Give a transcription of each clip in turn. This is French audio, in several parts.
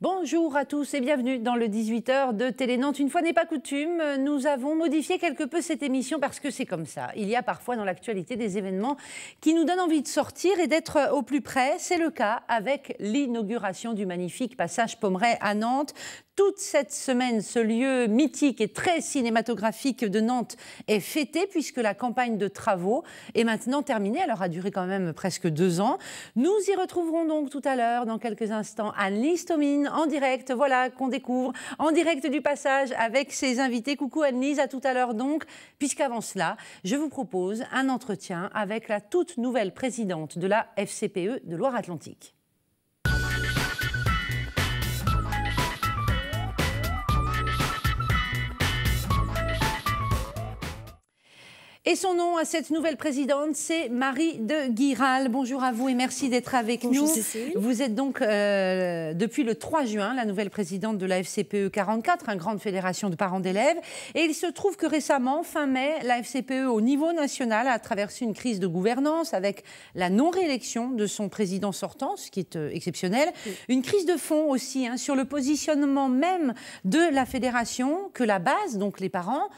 Bonjour à tous et bienvenue dans le 18h de Télé Nantes. Une fois n'est pas coutume, nous avons modifié quelque peu cette émission parce que c'est comme ça. Il y a parfois dans l'actualité des événements qui nous donnent envie de sortir et d'être au plus près. C'est le cas avec l'inauguration du magnifique passage Pommerais à Nantes. Toute cette semaine, ce lieu mythique et très cinématographique de Nantes est fêté puisque la campagne de travaux est maintenant terminée. Elle aura duré quand même presque 2 ans. Nous y retrouverons donc tout à l'heure, dans quelques instants, Anne-Lise Thomine en direct, voilà, qu'on découvre, en direct du passage avec ses invités. Coucou Anne-Lise, à tout à l'heure donc, puisqu'avant cela, je vous propose un entretien avec la toute nouvelle présidente de la FCPE de Loire-Atlantique. Et son nom à cette nouvelle présidente, c'est Marie de Guiral. Bonjour à vous et merci d'être avec nous. Cécile. Vous êtes donc depuis le 3 juin la nouvelle présidente de la FCPE 44, une grande fédération de parents d'élèves. Et il se trouve que récemment, fin mai, la FCPE au niveau national a traversé une crise de gouvernance avec la non-réélection de son président sortant, ce qui est exceptionnel. Oui. Une crise de fond aussi sur le positionnement même de la fédération que la base, donc les parents,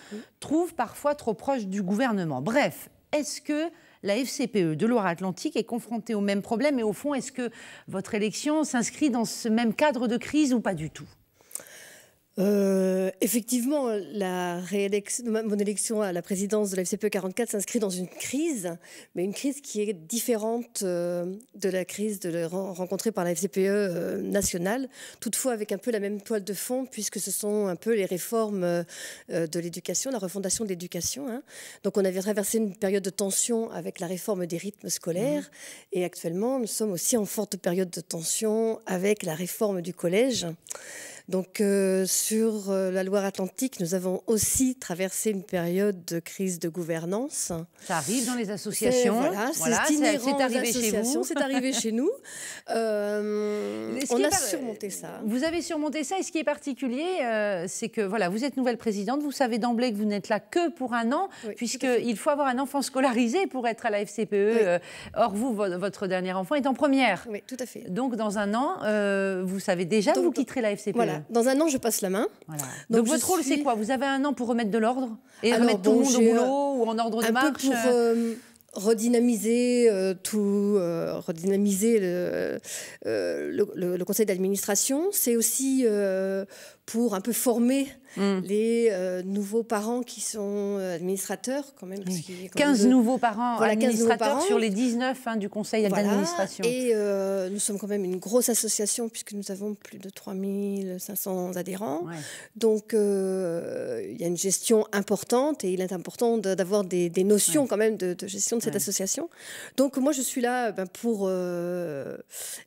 trouvent parfois trop proche du gouvernement. Bref, est-ce que la FCPE de Loire-Atlantique est confrontée au même problème et au fond, est-ce que votre élection s'inscrit dans ce même cadre de crise ou pas du tout ? Effectivement, mon élection à la présidence de la FCPE 44 s'inscrit dans une crise, mais une crise qui est différente de la crise rencontrée par la FCPE nationale, toutefois avec un peu la même toile de fond, puisque ce sont un peu les réformes de l'éducation, la refondation de l'éducation. Donc on avait traversé une période de tension avec la réforme des rythmes scolaires, et actuellement nous sommes aussi en forte période de tension avec la réforme du collège. Donc sur la Loire-Atlantique, nous avons aussi traversé une période de crise de gouvernance. Ça arrive dans les associations. C'est arrivé chez vous. C'est arrivé chez nous. On a surmonté ça. Vous avez surmonté ça et ce qui est particulier, c'est que voilà, vous êtes nouvelle présidente, vous savez d'emblée que vous n'êtes là que pour un an, oui, puisqu'il faut avoir un enfant scolarisé pour être à la FCPE. Oui. Or, vous, votre dernier enfant est en première. Oui, tout à fait. Donc, dans un an, vous savez déjà que vous quitterez la FCPE. Voilà. Dans un an, je passe la main. Voilà. Donc votre rôle, c'est quoi? Vous avez un an pour remettre de l'ordre et remettre tout le monde au boulot ou en ordre de marche? Un peu pour redynamiser redynamiser le conseil d'administration. C'est aussi pour un peu former les nouveaux parents qui sont administrateurs quand même. Oui. 15 nouveaux parents administrateurs sur les 19 du conseil d'administration. Et nous sommes quand même une grosse association puisque nous avons plus de 3500 adhérents. Ouais. Donc il y a une gestion importante et il est important d'avoir des notions quand même de gestion de cette association. Donc moi je suis là pour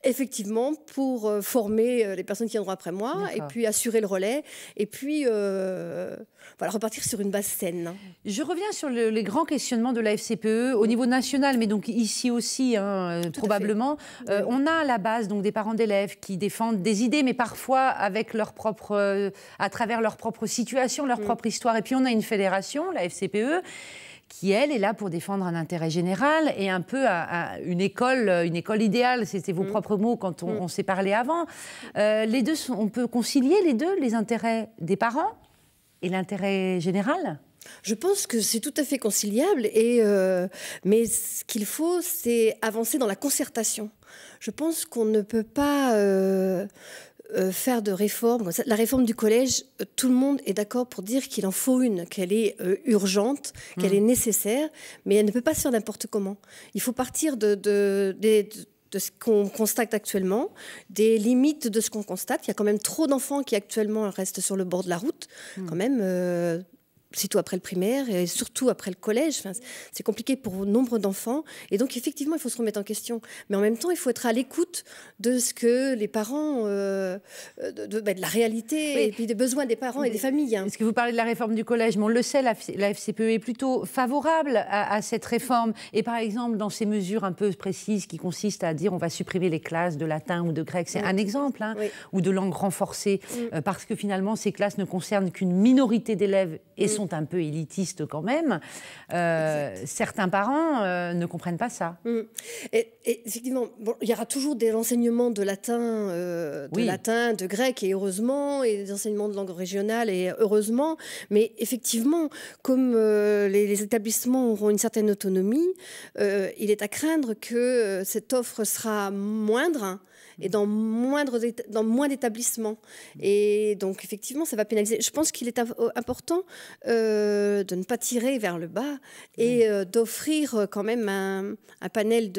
effectivement pour former les personnes qui viendront après moi et puis assurer le relais et puis voilà, repartir sur une base saine. Je reviens sur les grands questionnements de la FCPE au niveau national, mais donc ici aussi, probablement. On a à la base donc, des parents d'élèves qui défendent des idées, mais parfois avec à travers leur propre situation, leur propre histoire. Et puis on a une fédération, la FCPE, qui, elle, est là pour défendre un intérêt général et un peu une école idéale. C'était vos propres mots quand on s'est parlé avant. Les deux, on peut concilier les deux, les intérêts des parents et l'intérêt général ? Je pense que c'est tout à fait conciliable, mais ce qu'il faut, c'est avancer dans la concertation. Je pense qu'on ne peut pas faire de réforme. La réforme du collège, tout le monde est d'accord pour dire qu'il en faut une, qu'elle est urgente, qu'elle est nécessaire, mais elle ne peut pas se faire n'importe comment. Il faut partir de ce qu'on constate actuellement, des limites de ce qu'on constate. Il y a quand même trop d'enfants qui actuellement restent sur le bord de la route, quand même. Surtout après le primaire et surtout après le collège. Enfin, c'est compliqué pour nombre d'enfants. Et donc, effectivement, il faut se remettre en question. Mais en même temps, il faut être à l'écoute de ce que les parents, de la réalité et puis des besoins des parents et des familles. Est-ce que vous parlez de la réforme du collège? Mais on le sait, la FCPE est plutôt favorable à cette réforme. Et par exemple, dans ces mesures un peu précises qui consistent à dire on va supprimer les classes de latin ou de grec, c'est un exemple, ou de langue renforcée, parce que finalement, ces classes ne concernent qu'une minorité d'élèves et sont sont un peu élitistes quand même. Certains parents ne comprennent pas ça. Et effectivement, bon, il y aura toujours des enseignements de latin, latin, de grec, et heureusement, et des enseignements de langue régionale, et heureusement. Mais effectivement, comme les établissements auront une certaine autonomie, il est à craindre que cette offre sera moindre et dans moins d'établissements. Et donc, effectivement, ça va pénaliser. Je pense qu'il est important de ne pas tirer vers le bas et d'offrir quand même un panel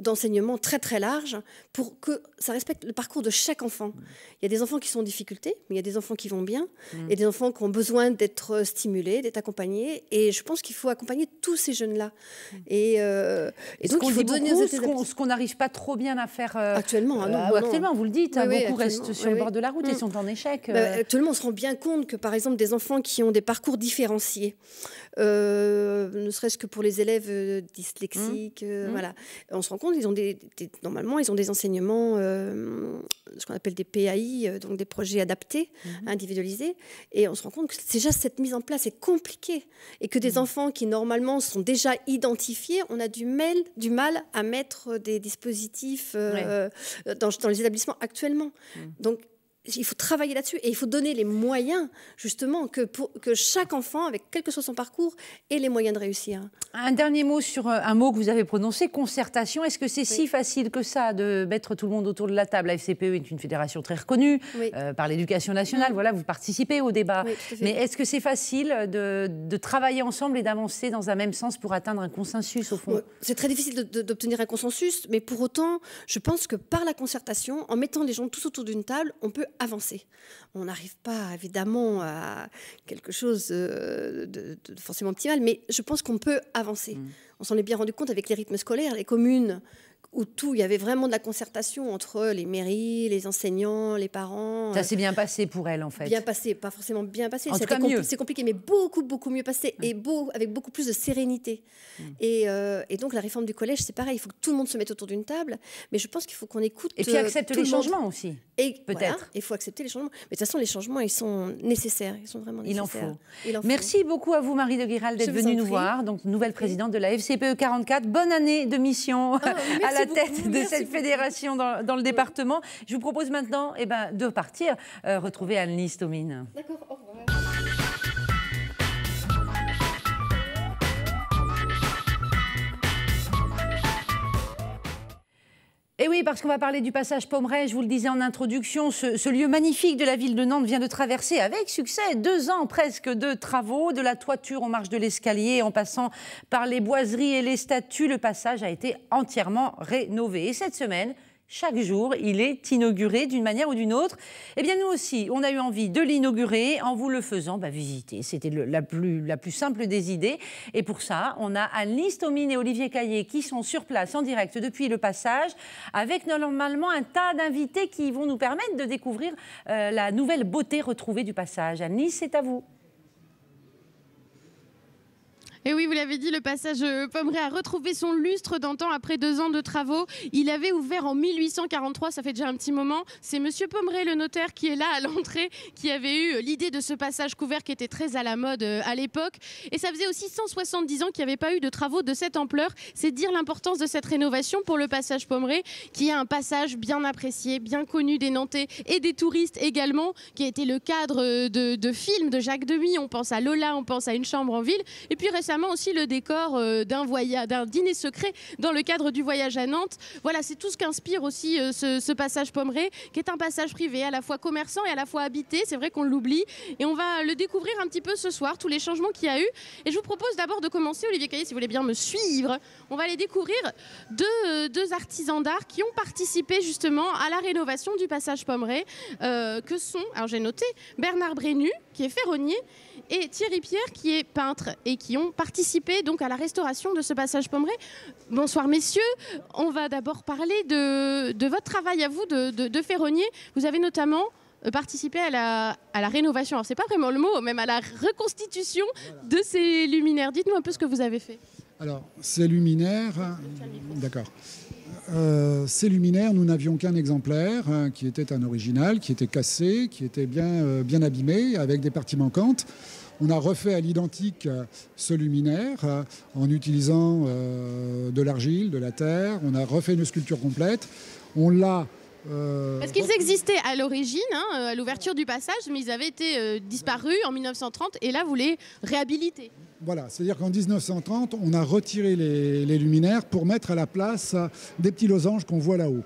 d'enseignement très, très large pour que ça respecte le parcours de chaque enfant. Il y a des enfants qui sont en difficulté, mais il y a des enfants qui vont bien et des enfants qui ont besoin d'être stimulés, d'être accompagnés. Et je pense qu'il faut accompagner tous ces jeunes-là. Et donc, il faut donner ce qu'on n'arrive pas trop bien à faire actuellement. Actuellement, vous le dites, oui, beaucoup restent sur le bord de la route et sont en échec. Actuellement, on se rend bien compte que, par exemple, des enfants qui ont des parcours différenciés, ne serait-ce que pour les élèves dyslexiques, voilà, on se rend compte qu'ils ont normalement, ils ont des enseignements, ce qu'on appelle des PAI, donc des projets adaptés, individualisés, et on se rend compte que déjà cette mise en place est compliquée et que des enfants qui normalement sont déjà identifiés, on a du mal à mettre des dispositifs dans les établissements actuellement. Donc, il faut travailler là-dessus et il faut donner les moyens, justement, que chaque enfant, avec quel que soit son parcours, ait les moyens de réussir. Un dernier mot sur un mot que vous avez prononcé, concertation. Est-ce que c'est si facile que ça de mettre tout le monde autour de la table? La FCPE est une fédération très reconnue par l'Éducation nationale. Voilà, vous participez au débat. Mais est-ce que c'est facile de travailler ensemble et d'avancer dans un même sens pour atteindre un consensus, au fond? C'est très difficile d'obtenir un consensus, mais pour autant, je pense que par la concertation, en mettant les gens tous autour d'une table, on peut avancer. On n'arrive pas évidemment à quelque chose de forcément optimal, mais je pense qu'on peut avancer. On s'en est bien rendu compte avec les rythmes scolaires, les communes où il y avait vraiment de la concertation entre les mairies, les enseignants, les parents. Ça s'est bien passé pour elle, en fait. Bien passé, pas forcément bien passé. En tout cas, mieux. C'est compliqué, mais beaucoup, beaucoup mieux passé et avec beaucoup plus de sérénité. Et donc, la réforme du collège, c'est pareil. Il faut que tout le monde se mette autour d'une table, mais je pense qu'il faut qu'on écoute. Et puis accepte les changements aussi. Peut-être. Voilà, il faut accepter les changements. Mais de toute façon, les changements, ils sont nécessaires. Ils sont vraiment nécessaires. Il en faut. Merci beaucoup à vous, Marie de Guirald, d'être venue nous voir. Donc, nouvelle présidente de la FCPE 44. Bonne année de mission à la tête de cette fédération dans le département. Je vous propose maintenant de partir retrouver Anne-Lise Thomine. D'accord, au revoir. Et oui, parce qu'on va parler du passage Pommerais, je vous le disais en introduction, ce lieu magnifique de la ville de Nantes vient de traverser avec succès 2 ans presque de travaux, de la toiture aux marches de l'escalier, en passant par les boiseries et les statues. Le passage a été entièrement rénové. Et cette semaine, chaque jour, il est inauguré d'une manière ou d'une autre. Eh bien, nous aussi, on a eu envie de l'inaugurer en vous le faisant visiter. C'était la plus simple des idées. Et pour ça, on a Anne-Lise Thomine et Olivier Caillé qui sont sur place en direct depuis le passage, avec normalement un tas d'invités qui vont nous permettre de découvrir la nouvelle beauté retrouvée du passage. Anne-Lise, c'est à vous. Et oui, vous l'avez dit, le passage Pommerais a retrouvé son lustre d'antan après 2 ans de travaux. Il avait ouvert en 1843, ça fait déjà un petit moment. C'est monsieur Pommerais, le notaire, qui est là à l'entrée, qui avait eu l'idée de ce passage couvert qui était très à la mode à l'époque. Et ça faisait aussi 170 ans qu'il n'y avait pas eu de travaux de cette ampleur. C'est dire l'importance de cette rénovation pour le passage Pommerais, qui est un passage bien apprécié, bien connu des Nantais et des touristes également, qui a été le cadre de films de Jacques Demy. On pense à Lola, on pense à Une chambre en ville. Et puis récemment aussi le décor d'un dîner secret dans le cadre du voyage à Nantes. Voilà, c'est tout ce qu'inspire aussi ce passage Pommerais, qui est un passage privé, à la fois commerçant et à la fois habité. C'est vrai qu'on l'oublie et on va le découvrir un petit peu ce soir, tous les changements qu'il y a eu. Et je vous propose d'abord de commencer, Olivier Caillé, si vous voulez bien me suivre. On va aller découvrir deux artisans d'art qui ont participé justement à la rénovation du passage Pommerais, que sont, alors j'ai noté, Bernard Brénu, qui est ferronnier, et Thierry Pierre, qui est peintre, et qui ont participé donc à la restauration de ce passage Pommerais. Bonsoir messieurs, on va d'abord parler de votre travail à vous de ferronnier. Vous avez notamment participé à la rénovation, alors c'est pas vraiment le mot, même à la reconstitution de ces luminaires. Dites-nous un peu ce que vous avez fait. Alors, ces luminaires, d'accord. Ces luminaires, nous n'avions qu'un exemplaire qui était un original, qui était cassé, qui était bien abîmé, avec des parties manquantes. On a refait à l'identique ce luminaire en utilisant de l'argile, de la terre. On a refait une sculpture complète. On l'a... Parce qu'ils existaient à l'origine, à l'ouverture du passage, mais ils avaient été disparus en 1930 et là vous les réhabilitez. Voilà, c'est-à-dire qu'en 1930, on a retiré les luminaires pour mettre à la place des petits losanges qu'on voit là-haut.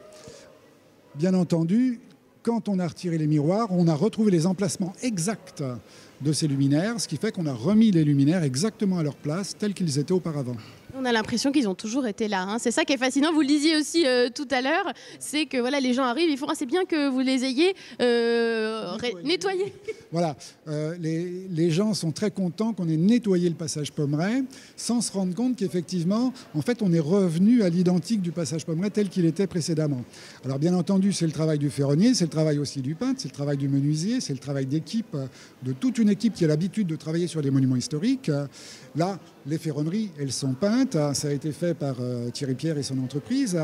Bien entendu, quand on a retiré les miroirs, on a retrouvé les emplacements exacts de ces luminaires, ce qui fait qu'on a remis les luminaires exactement à leur place, tels qu'ils étaient auparavant. On a l'impression qu'ils ont toujours été là. C'est ça qui est fascinant. Vous le disiez aussi tout à l'heure, c'est que voilà, les gens arrivent, ils font c'est bien que vous les ayez nettoyés. Voilà, les gens sont très contents qu'on ait nettoyé le passage Pommerais, sans se rendre compte qu'effectivement, en fait, on est revenu à l'identique du passage Pommerais tel qu'il était précédemment. Alors bien entendu, c'est le travail du ferronnier, c'est le travail aussi du peintre, c'est le travail du menuisier, c'est le travail d'équipe, de toute une équipe qui a l'habitude de travailler sur des monuments historiques. Là, les ferronneries, elles sont peintes. Ça a été fait par Thierry Pierre et son entreprise,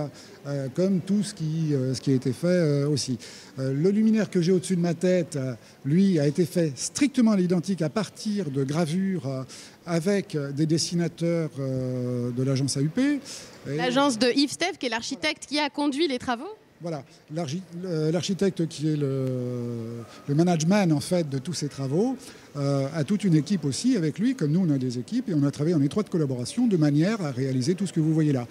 comme tout ce qui a été fait aussi. Le luminaire que j'ai au-dessus de ma tête, lui, a été fait strictement à l'identique à partir de gravures avec des dessinateurs de l'agence AUP. L'agence de Yves Steph, qui est l'architecte qui a conduit les travaux. Voilà, l'architecte qui est le management en fait de tous ces travaux a toute une équipe aussi avec lui, comme nous on a des équipes et on a travaillé en étroite collaboration de manière à réaliser tout ce que vous voyez là.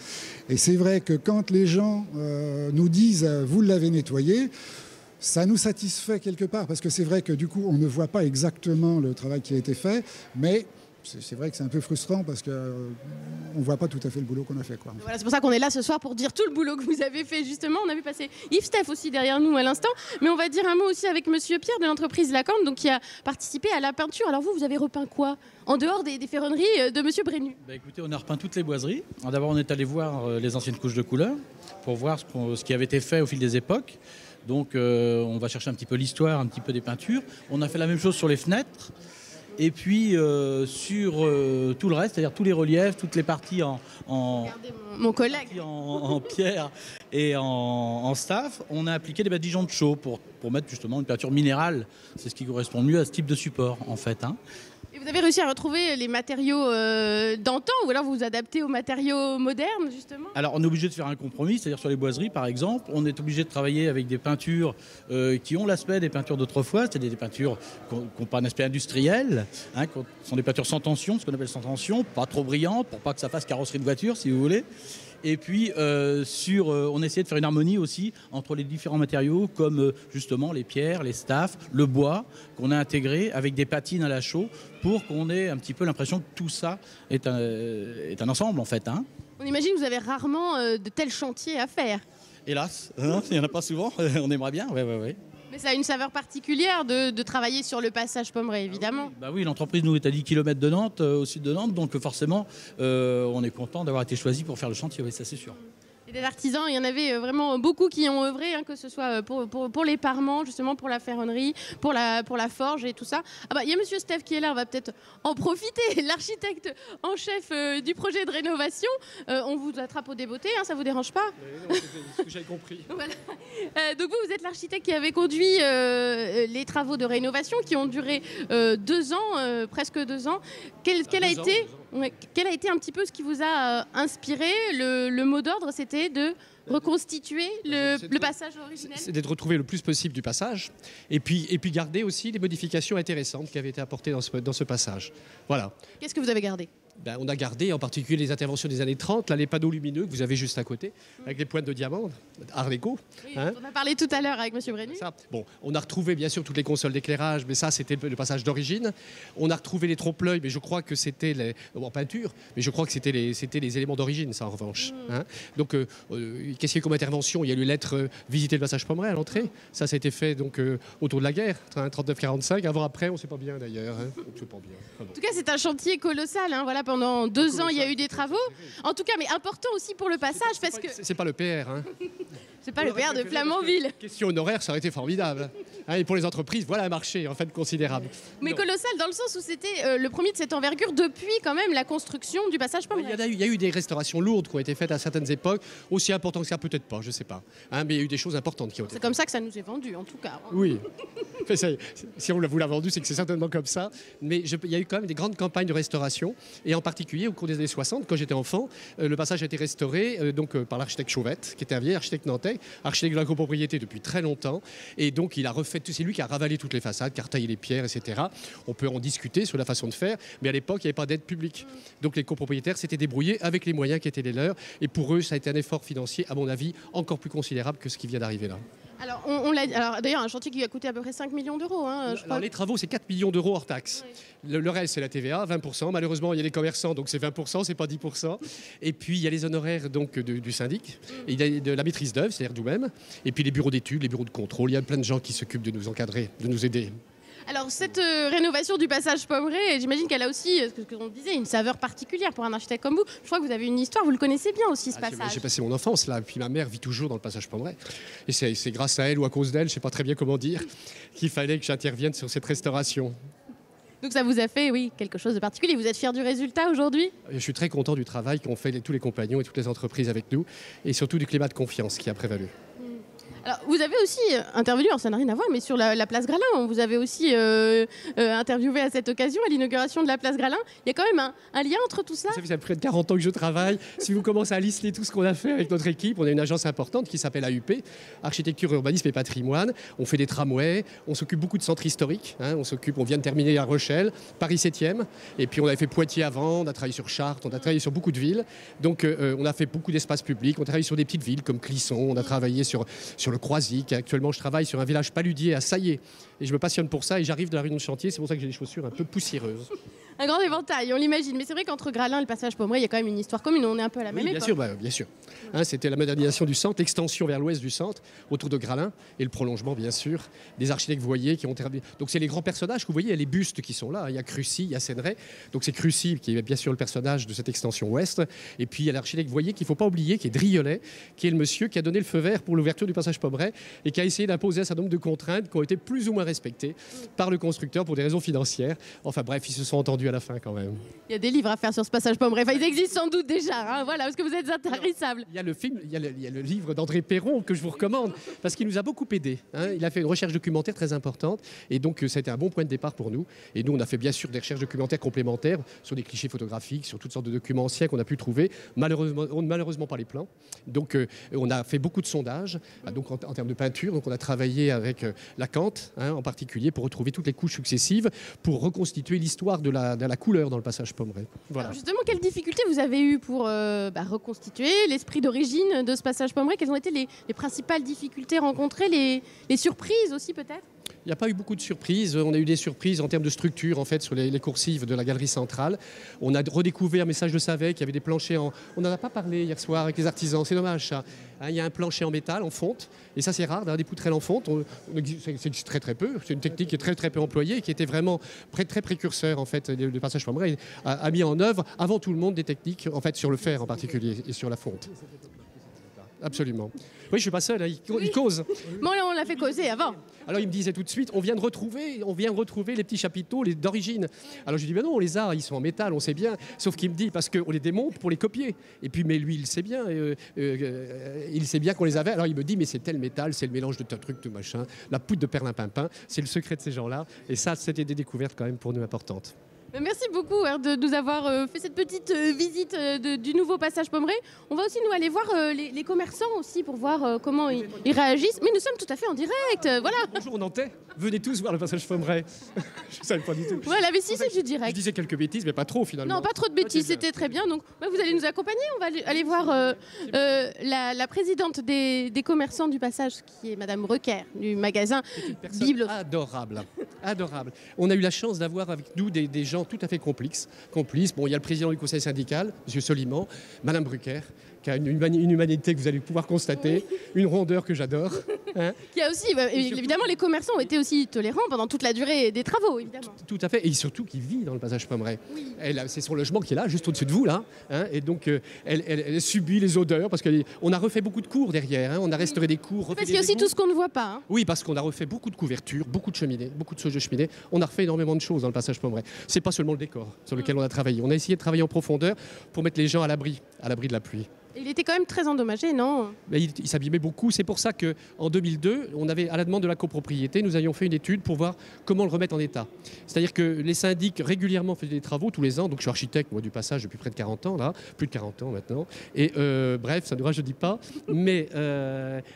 Et c'est vrai que quand les gens nous disent vous l'avez nettoyé, ça nous satisfait quelque part parce que c'est vrai que du coup on ne voit pas exactement le travail qui a été fait, mais c'est vrai que c'est un peu frustrant parce qu'on ne voit pas tout à fait le boulot qu'on a fait. Quoi. Voilà, c'est pour ça qu'on est là ce soir pour dire tout le boulot que vous avez fait justement. On a vu passer Yves Steph aussi derrière nous à l'instant, mais on va dire un mot aussi avec Monsieur Pierre de l'entreprise Lacan, donc qui a participé à la peinture. Alors vous avez repeint quoi en dehors des ferronneries de Monsieur Brénu? Écoutez, on a repeint toutes les boiseries. D'abord, on est allé voir les anciennes couches de couleurs pour voir ce qui avait été fait au fil des époques. Donc on va chercher un petit peu l'histoire, un petit peu des peintures. On a fait la même chose sur les fenêtres. Et puis sur tout le reste, c'est-à-dire tous les reliefs, toutes les parties mon collègue. En pierre et en staff, on a appliqué des badigeons de chaux pour mettre justement une peinture minérale. C'est ce qui correspond mieux à ce type de support en fait. Et vous avez réussi à retrouver les matériaux d'antan ou alors vous vous adaptez aux matériaux modernes justement? Alors on est obligé de faire un compromis, c'est-à-dire sur les boiseries par exemple, on est obligé de travailler avec des peintures qui ont l'aspect des peintures d'autrefois, c'est-à-dire des peintures qui n'ont pas un aspect industriel, qui sont des peintures sans tension, ce qu'on appelle sans tension, pas trop brillantes pour pas que ça fasse carrosserie de voiture si vous voulez. Et puis on essayait de faire une harmonie aussi entre les différents matériaux comme justement les pierres, les staffs, le bois qu'on a intégré avec des patines à la chaux pour qu'on ait un petit peu l'impression que tout ça est un ensemble en fait. On imagine que vous avez rarement de tels chantiers à faire. Hélas, il n'y en a pas souvent, on aimerait bien, ouais. Mais ça a une saveur particulière de travailler sur le passage Pommerais, évidemment. Oui, l'entreprise nous est à 10 km de Nantes, au sud de Nantes, donc forcément, on est content d'avoir été choisi pour faire le chantier, oui, ça c'est sûr. Et des artisans, il y en avait vraiment beaucoup qui ont œuvré, que ce soit pour les parements, justement pour la ferronnerie, pour la forge et tout ça. Il y a Monsieur Steph qui est là, on va peut-être en profiter, l'architecte en chef du projet de rénovation. On vous attrape au débeauté, ça vous dérange pas? Oui, c'est ce que j'ai compris. Voilà. Donc vous êtes l'architecte qui avait conduit les travaux de rénovation qui ont duré 2 ans, presque 2 ans. Quel a été un petit peu ce qui vous a inspiré? Le mot d'ordre, c'était de reconstituer le passage originel? C'est d'être retrouvé le plus possible du passage et puis garder aussi les modifications intéressantes qui avaient été apportées dans ce passage. Voilà. Qu'est-ce que vous avez gardé? On a gardé en particulier les interventions des années 30, là, les panneaux lumineux que vous avez juste à côté, avec les pointes de diamant, Art déco. Oui, on a parlé tout à l'heure avec M. Brénu. On a retrouvé bien sûr toutes les consoles d'éclairage, mais ça c'était le passage d'origine. On a retrouvé les trompe-l'œil, mais je crois que c'était en peinture, mais je crois que c'était les éléments d'origine, ça en revanche. Donc qu'est-ce qu'il y a comme intervention? Il y a eu lettre visiter le passage Pommerais à l'entrée. Ça a été fait donc autour de la guerre, 39-45. Avant après, on ne sait pas bien d'ailleurs. En tout cas, c'est un chantier colossal. Voilà pendant 2 ans, il y a eu des travaux. En tout cas, mais important aussi pour le passage, parce que... C'est pas le PR, hein. C'est pas le PR de Flamanville. Question honoraire, ça aurait été formidable. Hein, et pour les entreprises, voilà un marché en fait considérable. Mais colossal dans le sens où c'était le premier de cette envergure depuis quand même la construction du passage Pommeraye. Il y a eu des restaurations lourdes qui ont été faites à certaines époques, aussi importantes que ça, peut-être pas, je sais pas. Hein, mais il y a eu des choses importantes qui ont été faites. C'est comme ça que ça nous est vendu, en tout cas. Oui. Si on vous l'a vendu, c'est que c'est certainement comme ça. Mais il y a eu quand même des grandes campagnes de restauration. Et en particulier, au cours des années 60, quand j'étais enfant, le passage a été restauré par l'architecte Chauvette, qui était un vieil architecte nantais, architecte de la copropriété depuis très longtemps. Et donc, il a refait, c'est lui qui a ravalé toutes les façades, qui a retaillé les pierres, etc. On peut en discuter sur la façon de faire. Mais à l'époque, il n'y avait pas d'aide publique. Donc, les copropriétaires s'étaient débrouillés avec les moyens qui étaient les leurs. Et pour eux, ça a été un effort financier, à mon avis, encore plus considérable que ce qui vient d'arriver là. Alors, alors d'ailleurs, un chantier qui a coûté à peu près 5 millions d'euros. Hein, alors, les travaux, c'est 4 millions d'euros hors taxes. Oui. Le reste, c'est la TVA, 20%. Malheureusement, il y a les commerçants, donc c'est 20%, c'est pas 10%. Et puis, il y a les honoraires donc, du syndic, et il y a de la maîtrise d'œuvre, c'est-à-dire nous-mêmes. Et puis, les bureaux d'études, les bureaux de contrôle. Il y a plein de gens qui s'occupent de nous encadrer, de nous aider. Alors, cette rénovation du passage Pommeraye, j'imagine qu'elle a aussi, ce qu'on disait, une saveur particulière pour un architecte comme vous. Je crois que vous avez une histoire, vous le connaissez bien aussi, ce passage. J'ai passé mon enfance là, puis ma mère vit toujours dans le passage Pommeraye. Et c'est grâce à elle ou à cause d'elle, je ne sais pas très bien comment dire, qu'il fallait que j'intervienne sur cette restauration. Donc ça vous a fait, oui, quelque chose de particulier. Vous êtes fier du résultat aujourd'hui ? Je suis très content du travail qu'ont fait tous les compagnons et toutes les entreprises avec nous, et surtout du climat de confiance qui a prévalu. Alors, vous avez aussi intervenu, alors ça n'a rien à voir, mais sur la place Gralin. Vous avez aussi interviewé à cette occasion, à l'inauguration de la place Gralin. Il y a quand même un lien entre tout ça. Ça fait près de 40 ans que je travaille. Si vous commencez à lister tout ce qu'on a fait avec notre équipe, on a une agence importante qui s'appelle AUP, Architecture, Urbanisme et Patrimoine. On fait des tramways, on s'occupe beaucoup de centres historiques. Hein, on vient de terminer La Rochelle, Paris 7e. Et puis on avait fait Poitiers avant, on a travaillé sur Chartres, on a travaillé sur beaucoup de villes. Donc on a fait beaucoup d'espaces publics. On a travaillé sur des petites villes comme Clisson, on a travaillé sur le Croisic. Actuellement, je travaille sur un village paludier à Saillé. Et je me passionne pour ça et j'arrive de la réunion de chantier. C'est pour ça que j'ai des chaussures un peu poussiéreuses. Un grand éventail, on l'imagine. Mais c'est vrai qu'entre Gralin et le passage Pommeraye, il y a quand même une histoire commune. On est un peu à la même époque. Bien sûr. Hein, c'était la modernisation du centre, l'extension vers l'ouest du centre, autour de Gralin, et le prolongement, bien sûr, des architectes Voyer qui ont terminé. Donc, c'est les grands personnages que vous voyez, il y a les bustes qui sont là. Il y a Crucy, il y a Sénéray. Donc, c'est Crucy qui est bien sûr le personnage de cette extension ouest. Et puis, il y a l'architecte Voyer qu'il ne faut pas oublier, qui est Driolet, qui est le monsieur qui a donné le feu vert pour l'ouverture du passage Pommeraye et qui a essayé d'imposer un certain nombre de contraintes qui ont été plus ou moins respectées par le constructeur pour des raisons financières. Enfin bref, ils se sont entendus à la fin quand même. Il y a des livres à faire sur ce passage Pommeraye. Enfin, ils existent sans doute déjà, hein, voilà, parce que vous êtes intarissables. Il y a le film, il y a le livre d'André Perron que je vous recommande parce qu'il nous a beaucoup aidé. Hein. Il a fait une recherche documentaire très importante et donc ça a été un bon point de départ pour nous. Et nous, on a fait bien sûr des recherches documentaires complémentaires sur des clichés photographiques, sur toutes sortes de documents anciens qu'on a pu trouver. Malheureusement pas les plans. Donc on a fait beaucoup de sondages donc, en termes de peinture. Donc on a travaillé avec Lacante en particulier pour retrouver toutes les couches successives pour reconstituer l'histoire de la couleur dans le passage Pommeraye. Voilà. Alors justement, quelles difficultés vous avez eues pour reconstituer l'esprit d'origine de ce passage Pommeraye ? Quelles ont été les principales difficultés rencontrées, les surprises aussi peut-être ? Il n'y a pas eu beaucoup de surprises. On a eu des surprises en termes de structure, en fait, sur les coursives de la galerie centrale. On a redécouvert Message de Savet, qui avait des planchers en... On n'en a pas parlé hier soir avec les artisans, c'est dommage ça. Il y a un plancher en métal, en fonte, et ça c'est rare d'avoir des poutrelles en fonte. C'est très très peu, c'est une technique qui est très très peu employée et qui était vraiment très précurseur en fait. Le passage Pommeraye a mis en œuvre avant tout le monde des techniques en fait sur le fer en particulier et sur la fonte. Absolument. Oui, je suis pas seul, hein. Il cause. Bon, on l'a fait causer avant. Alors il me disait tout de suite, on vient de retrouver les petits chapiteaux d'origine. Alors je lui dis, ben non, on les a, ils sont en métal, on sait bien. Sauf qu'il me dit, parce qu'on les démonte pour les copier. Et puis, mais lui, il sait bien, qu'on les avait. Alors il me dit, mais c'est tel métal, c'est le mélange de tel truc, de machin, la poudre de perlimpinpin, c'est le secret de ces gens-là. Et ça, c'était des découvertes quand même pour nous importantes. Merci beaucoup de nous avoir fait cette petite visite du nouveau passage Pommeraye. On va aussi nous aller voir les commerçants aussi pour voir comment ils réagissent. Mais nous sommes tout à fait en direct, voilà. Bonjour Nantais, venez tous voir le passage Pommeraye. Je ne savais pas du tout. Voilà, mais si c'est du direct. Je disais quelques bêtises, mais pas trop finalement. Non, pas trop de bêtises, c'était très bien. Donc vous allez nous accompagner, on va aller voir la présidente des commerçants du passage, qui est Madame Requer, du magasin Bible. Adorable. On a eu la chance d'avoir avec nous des gens tout à fait complices. Bon, il y a le président du conseil syndical, M. Soliman, Madame Brucker, qui a une humanité que vous allez pouvoir constater, une rondeur que j'adore. Hein. Qui a aussi, évidemment, les commerçants ont été aussi tolérants pendant toute la durée des travaux, évidemment. Tout à fait, et surtout qui vit dans le passage Pommeraye. Oui. C'est son logement qui est là, juste au-dessus de vous, là. Hein, et donc, elle subit les odeurs, parce qu'on a refait beaucoup de cours derrière. Hein, on a restauré des cours. Parce qu'il y a aussi tout ce qu'on ne voit pas. Hein. Oui, parce qu'on a refait beaucoup de couvertures, beaucoup de cheminées, beaucoup de sauges de cheminées. On a refait énormément de choses dans le passage Pommeraye. C'est pas seulement le décor sur lequel on a travaillé. On a essayé de travailler en profondeur pour mettre les gens à l'abri de la pluie. Il était quand même très endommagé, non? Mais il s'abîmait beaucoup. C'est pour ça qu'en 2002, on avait, à la demande de la copropriété, nous avions fait une étude pour voir comment le remettre en état. C'est-à-dire que les syndics régulièrement faisaient des travaux tous les ans. Donc je suis architecte, moi, du passage depuis près de 40 ans, là, plus de 40 ans maintenant. Et bref, ça ne rajeunit pas. Mais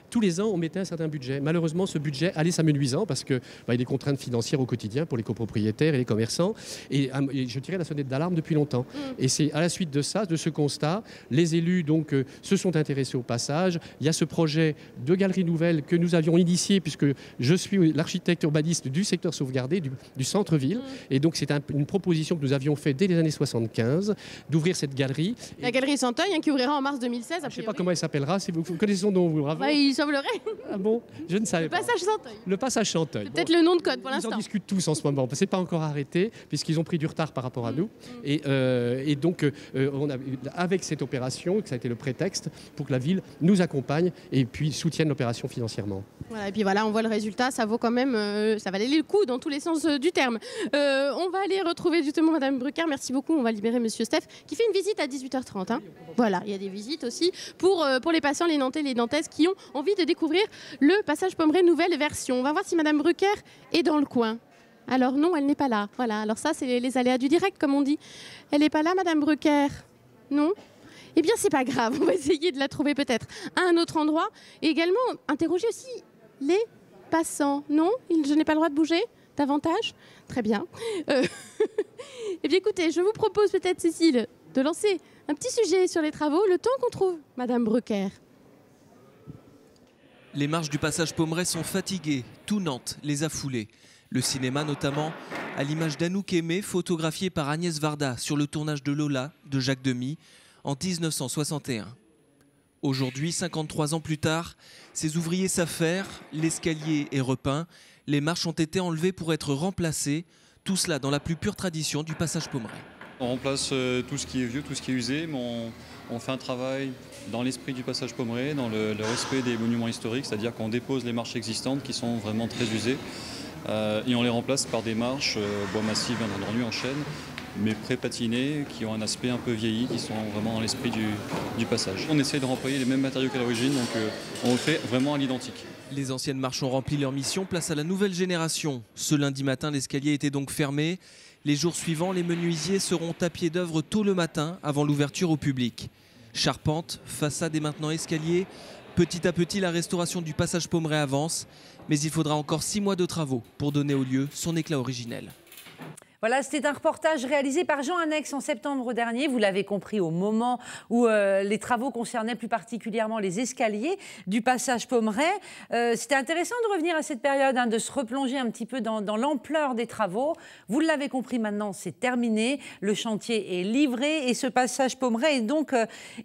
tous les ans, on mettait un certain budget. Malheureusement, ce budget allait s'amenuisant parce qu'il y a des contraintes financières au quotidien pour les copropriétaires et les commerçants. Et je tirais la sonnette d'alarme depuis longtemps. Et c'est à la suite de ça, de ce constat, les élus donc se sont intéressés au passage. Il y a ce projet de galerie nouvelle que nous avions initié puisque je suis l'architecte urbaniste du secteur sauvegardé du centre-ville. Et donc c'est une proposition que nous avions fait dès les années 75 d'ouvrir cette galerie. La galerie Santeuil, hein, qui ouvrira en mars 2016. Je ne sais pas comment elle s'appellera. Si vous connaissez son nom, vous bravo. Bah, il semblerait. Ah bon, je ne savais pas. Le passage Santeuil. Le passage Santeuil. Peut-être le nom de code pour l'instant. Ils en discutent tous en ce moment. C'est pas encore arrêté puisqu'ils ont pris du retard par rapport à nous. Et donc on a, avec cette opération, que ça a été le prétexte pour que la ville nous accompagne et puis soutienne l'opération financièrement. Voilà, et puis voilà, on voit le résultat, ça vaut quand même, ça valait le coup dans tous les sens du terme. On va aller retrouver justement Madame Bruckner, merci beaucoup, on va libérer Monsieur Steph, qui fait une visite à 18h30. Hein. Voilà, il y a des visites aussi pour les patients, les Nantais, les Nantaises qui ont envie de découvrir le passage Pommeraye nouvelle version. On va voir si Madame Bruckner est dans le coin. Alors non, elle n'est pas là. Voilà, alors ça c'est les aléas du direct comme on dit. Elle n'est pas là, Madame Bruckner? Non? Eh bien, c'est pas grave, on va essayer de la trouver peut-être à un autre endroit. Et également, interroger aussi les passants. Non? Je n'ai pas le droit de bouger davantage? Très bien. Eh bien, écoutez, je vous propose peut-être, Cécile, de lancer un petit sujet sur les travaux, le temps qu'on trouve Madame Bruckner. Les marches du passage Pommeraye sont fatiguées. Tout Nantes les a foulées. Le cinéma notamment, à l'image d'Anouk Aimé, photographiée par Agnès Varda sur le tournage de Lola de Jacques Demy en 1961. Aujourd'hui, 53 ans plus tard, ces ouvriers s'affairent, l'escalier est repeint, les marches ont été enlevées pour être remplacées, tout cela dans la plus pure tradition du passage Pommeraye. On remplace tout ce qui est vieux, tout ce qui est usé, mais on fait un travail dans l'esprit du passage Pommeraye, dans le respect des monuments historiques, c'est-à-dire qu'on dépose les marches existantes qui sont vraiment très usées et on les remplace par des marches bois massif, bien entendu, en chêne, mais pré-patinées, qui ont un aspect un peu vieilli, qui sont vraiment dans l'esprit du passage. On essaie de remplir les mêmes matériaux qu'à l'origine, donc on le fait vraiment à l'identique. Les anciennes marches ont rempli leur mission, place à la nouvelle génération. Ce lundi matin, l'escalier était donc fermé. Les jours suivants, les menuisiers seront à pied d'œuvre tôt le matin, avant l'ouverture au public. Charpente, façade et maintenant escalier. Petit à petit, la restauration du passage Pommeraye avance, mais il faudra encore 6 mois de travaux pour donner au lieu son éclat originel. Voilà, c'était un reportage réalisé par Jean Annex en septembre dernier. Vous l'avez compris, au moment où les travaux concernaient plus particulièrement les escaliers du passage Pommeraye. C'était intéressant de revenir à cette période, de se replonger un petit peu dans l'ampleur des travaux. Vous l'avez compris maintenant, c'est terminé. Le chantier est livré et ce passage Pommeraye est donc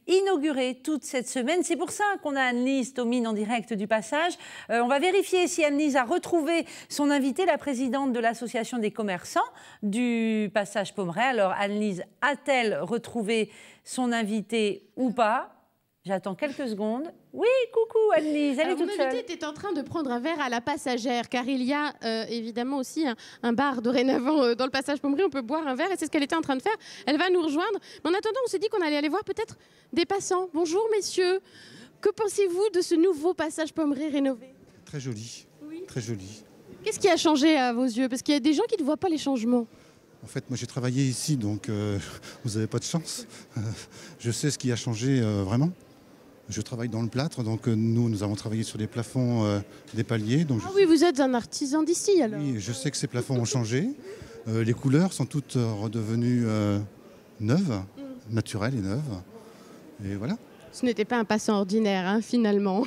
inauguré toute cette semaine. C'est pour ça qu'on a Anne-Lise Thomine en direct du passage. On va vérifier si Anne-Lise a retrouvé son invitée, la présidente de l'association des commerçants du passage Pommeraye. Alors Anne-Lise a-t-elle retrouvé son invité ou pas? J'attends quelques secondes. Oui, coucou Anne-Lise, elle est toute seule. Mon invitée était en train de prendre un verre à la passagère, car il y a évidemment aussi un bar dorénavant dans le passage Pommeraye. On peut boire un verre et c'est ce qu'elle était en train de faire. Elle va nous rejoindre. Mais en attendant, on s'est dit qu'on allait aller voir peut-être des passants. Bonjour messieurs, que pensez-vous de ce nouveau passage Pommeraye rénové? Très joli, oui. Très joli. Qu'est-ce qui a changé à vos yeux? Parce qu'il y a des gens qui ne voient pas les changements. En fait, moi j'ai travaillé ici, donc vous n'avez pas de chance. Je sais ce qui a changé vraiment. Je travaille dans le plâtre, donc nous avons travaillé sur les plafonds des paliers. Donc oui, vous êtes un artisan d'ici alors. Oui, je sais que ces plafonds ont changé. Les couleurs sont toutes redevenues neuves, naturelles et neuves. Et voilà. Ce n'était pas un passant ordinaire, finalement.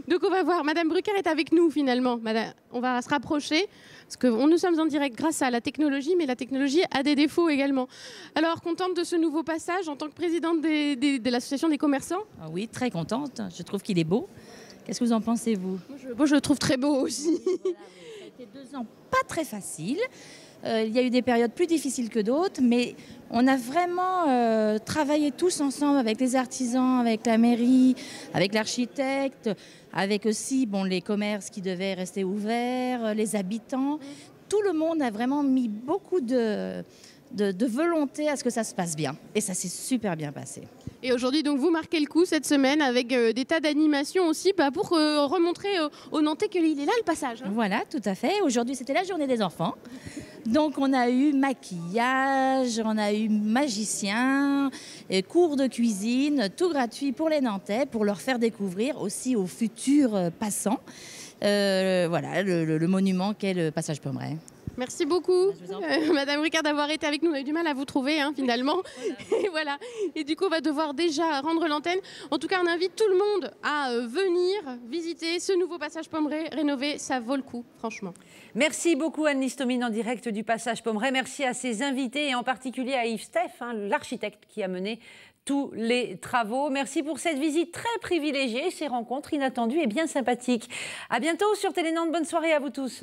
Donc on va voir. Madame Bruckner est avec nous, finalement. On va se rapprocher, parce que nous sommes en direct grâce à la technologie, mais la technologie a des défauts également. Alors, contente de ce nouveau passage en tant que présidente de l'association des commerçants? Oui, très contente. Je trouve qu'il est beau. Qu'est-ce que vous en pensez, vous? Moi, je le trouve très beau aussi. Voilà, ça a été 2 ans pas très faciles. Il y a eu des périodes plus difficiles que d'autres, mais on a vraiment travaillé tous ensemble avec les artisans, avec la mairie, avec l'architecte, avec aussi les commerces qui devaient rester ouverts, les habitants. Tout le monde a vraiment mis beaucoup de volonté à ce que ça se passe bien. Et ça s'est super bien passé. Et aujourd'hui, donc, vous marquez le coup cette semaine avec des tas d'animations aussi pour remontrer aux Nantais qu'il est là le passage. Hein. Voilà, tout à fait. Aujourd'hui, c'était la journée des enfants. Donc, on a eu maquillage, on a eu magicien, cours de cuisine, tout gratuit pour les Nantais, pour leur faire découvrir aussi aux futurs passants voilà, le monument qu'est le passage Pommeraye. Merci beaucoup, Madame Ricard, d'avoir été avec nous. On a eu du mal à vous trouver, finalement. Et voilà. Et du coup, on va devoir déjà rendre l'antenne. En tout cas, on invite tout le monde à venir visiter ce nouveau passage Pommeraye rénové. Ça vaut le coup, franchement. Merci beaucoup, Anne-Lise Thomine, en direct du passage Pommeraye. Merci à ses invités et en particulier à Yves Steff, l'architecte qui a mené tous les travaux. Merci pour cette visite très privilégiée, ces rencontres inattendues et bien sympathiques. À bientôt sur Télé Nantes. Bonne soirée à vous tous.